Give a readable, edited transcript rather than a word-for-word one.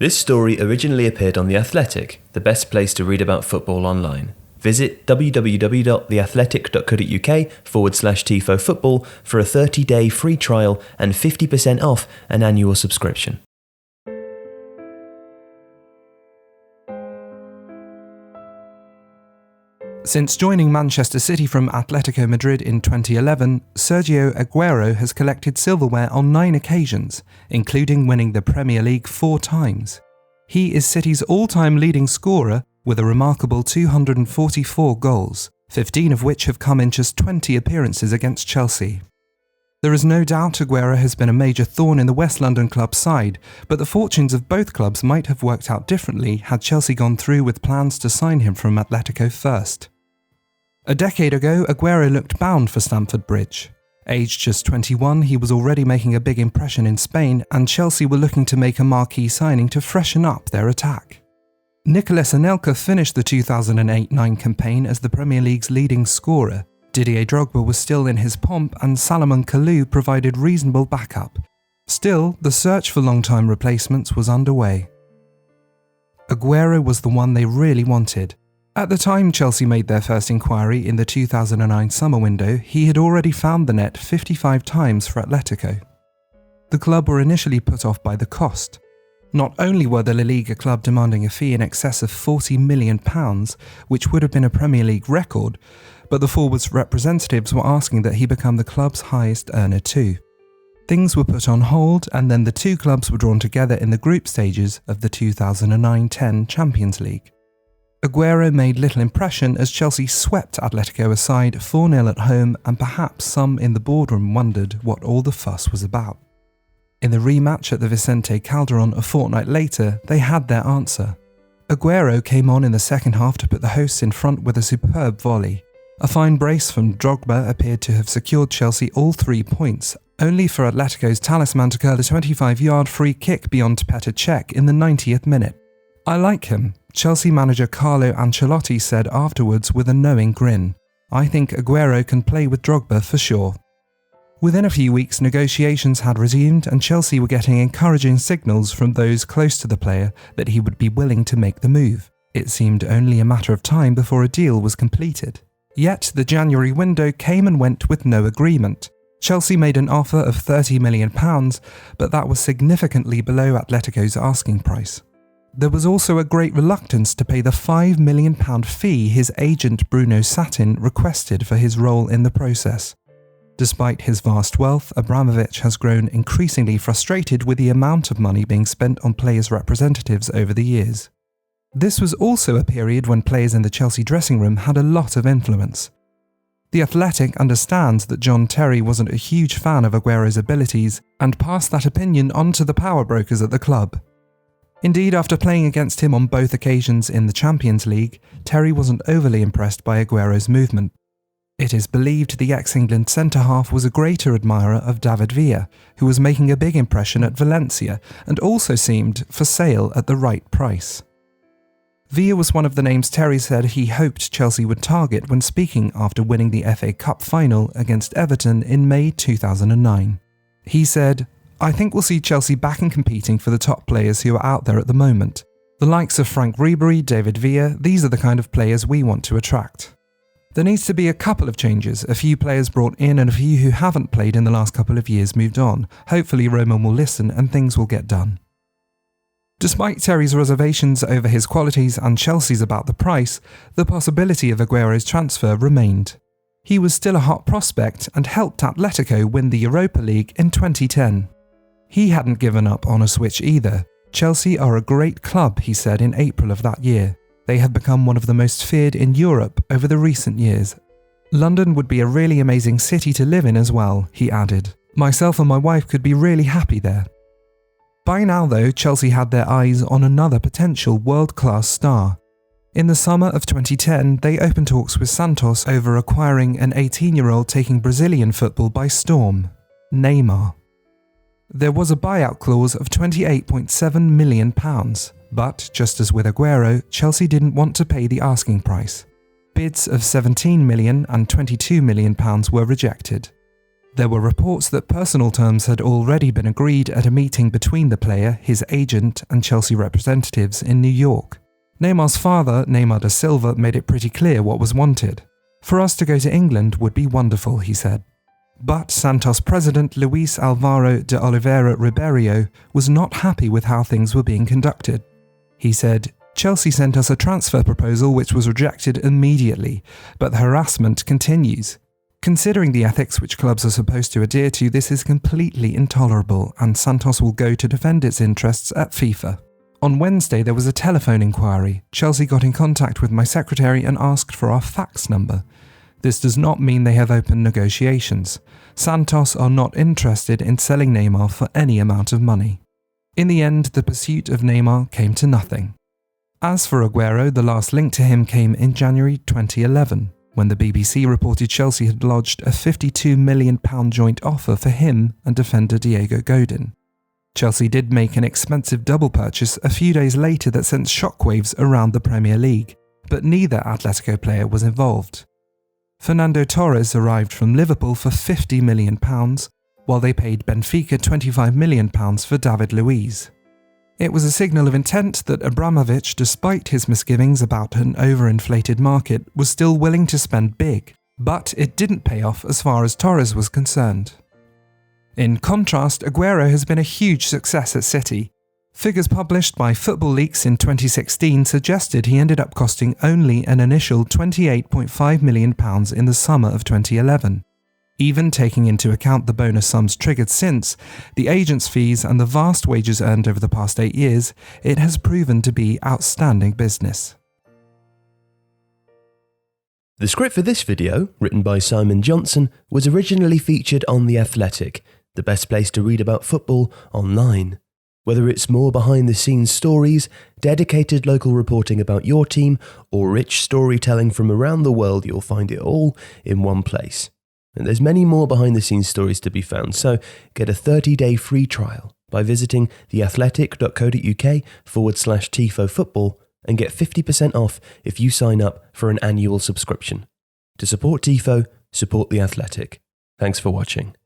This story originally appeared on The Athletic, the best place to read about football online. Visit www.theathletic.co.uk/Tifo Football for a 30-day free trial and 50% off an annual subscription. Since joining Manchester City from Atletico Madrid in 2011, Sergio Agüero has collected silverware on 9 occasions, including winning the Premier League 4 times. He is City's all-time leading scorer with a remarkable 244 goals, 15 of which have come in just 20 appearances against Chelsea. There is no doubt Aguero has been a major thorn in the West London club's side, but the fortunes of both clubs might have worked out differently had Chelsea gone through with plans to sign him from Atletico first. A decade ago, Aguero looked bound for Stamford Bridge. Aged just 21, he was already making a big impression in Spain, and Chelsea were looking to make a marquee signing to freshen up their attack. Nicolas Anelka finished the 2008-09 campaign as the Premier League's leading scorer. Didier Drogba was still in his pomp, and Salomon Kalou provided reasonable backup. Still, the search for long-time replacements was underway. Aguero was the one they really wanted. At the time Chelsea made their first inquiry in the 2009 summer window, he had already found the net 55 times for Atletico. The club were initially put off by the cost. Not only were the La Liga club demanding a fee in excess of £40 million, which would have been a Premier League record, but the forward's representatives were asking that he become the club's highest earner too. Things were put on hold, and then the two clubs were drawn together in the group stages of the 2009-10 Champions League. Aguero made little impression as Chelsea swept Atletico aside 4-0 at home, and perhaps some in the boardroom wondered what all the fuss was about. In the rematch at the Vicente Calderón a fortnight later, they had their answer. Aguero came on in the second half to put the hosts in front with a superb volley. A fine brace from Drogba appeared to have secured Chelsea all 3 points, only for Atletico's talisman to curl a 25-yard free kick beyond Petr Cech in the 90th minute. "I like him," Chelsea manager Carlo Ancelotti said afterwards with a knowing grin. "I think Aguero can play with Drogba for sure." Within a few weeks, negotiations had resumed, and Chelsea were getting encouraging signals from those close to the player that he would be willing to make the move. It seemed only a matter of time before a deal was completed. Yet the January window came and went with no agreement. Chelsea made an offer of £30 million, but that was significantly below Atletico's asking price. There was also a great reluctance to pay the £5 million fee his agent Bruno Satin requested for his role in the process. Despite his vast wealth, Abramovich has grown increasingly frustrated with the amount of money being spent on players' representatives over the years. This was also a period when players in the Chelsea dressing room had a lot of influence. The Athletic understands that John Terry wasn't a huge fan of Aguero's abilities and passed that opinion on to the power brokers at the club. Indeed, after playing against him on both occasions in the Champions League, Terry wasn't overly impressed by Aguero's movement. It is believed the ex-England centre-half was a greater admirer of David Villa, who was making a big impression at Valencia and also seemed for sale at the right price. Villa was one of the names Terry said he hoped Chelsea would target when speaking after winning the FA Cup final against Everton in May 2009. He said, "I think we'll see Chelsea back and competing for the top players who are out there at the moment. The likes of Frank Ribery, David Villa, these are the kind of players we want to attract. There needs to be a couple of changes, a few players brought in and a few who haven't played in the last couple of years moved on. Hopefully Roman will listen and things will get done." Despite Terry's reservations over his qualities and Chelsea's about the price, the possibility of Aguero's transfer remained. He was still a hot prospect and helped Atletico win the Europa League in 2010. He hadn't given up on a switch either. "Chelsea are a great club," he said in April of that year. "They have become one of the most feared in Europe over the recent years. London would be a really amazing city to live in as well," he added. "Myself and my wife could be really happy there." By now though, Chelsea had their eyes on another potential world-class star. In the summer of 2010, they opened talks with Santos over acquiring an 18-year-old taking Brazilian football by storm, Neymar. There was a buyout clause of £28.7 million, but, just as with Aguero, Chelsea didn't want to pay the asking price. Bids of £17 million and £22 million were rejected. There were reports that personal terms had already been agreed at a meeting between the player, his agent, and Chelsea representatives in New York. Neymar's father, Neymar da Silva, made it pretty clear what was wanted. For us to go to England would be wonderful, he said. But Santos president Luis Alvaro de Oliveira Ribeiro was not happy with how things were being conducted. He said, "Chelsea sent us a transfer proposal which was rejected immediately, but the harassment continues. Considering the ethics which clubs are supposed to adhere to, this is completely intolerable, and Santos will go to defend its interests at FIFA." On Wednesday, there was a telephone inquiry. Chelsea got in contact with my secretary and asked for our fax number. This does not mean they have opened negotiations. Santos are not interested in selling Neymar for any amount of money. In the end, the pursuit of Neymar came to nothing. As for Aguero, the last link to him came in January 2011. When the BBC reported Chelsea had lodged a £52 million joint offer for him and defender Diego Godin. Chelsea did make an expensive double purchase a few days later that sent shockwaves around the Premier League, but neither Atletico player was involved. Fernando Torres arrived from Liverpool for £50 million, while they paid Benfica £25 million for David Luiz. It was a signal of intent that Abramovich, despite his misgivings about an overinflated market, was still willing to spend big, but it didn't pay off as far as Torres was concerned. In contrast, Aguero has been a huge success at City. Figures published by Football Leaks in 2016 suggested he ended up costing only an initial £28.5 million in the summer of 2011. Even taking into account the bonus sums triggered since, the agent's fees and the vast wages earned over the past 8 years, it has proven to be outstanding business. The script for this video, written by Simon Johnson, was originally featured on The Athletic, the best place to read about football online. Whether it's more behind-the-scenes stories, dedicated local reporting about your team, or rich storytelling from around the world, you'll find it all in one place. And there's many more behind-the-scenes stories to be found, so get a 30-day free trial by visiting theathletic.co.uk/Tifo Football and get 50% off if you sign up for an annual subscription. To support Tifo, support The Athletic. Thanks for watching.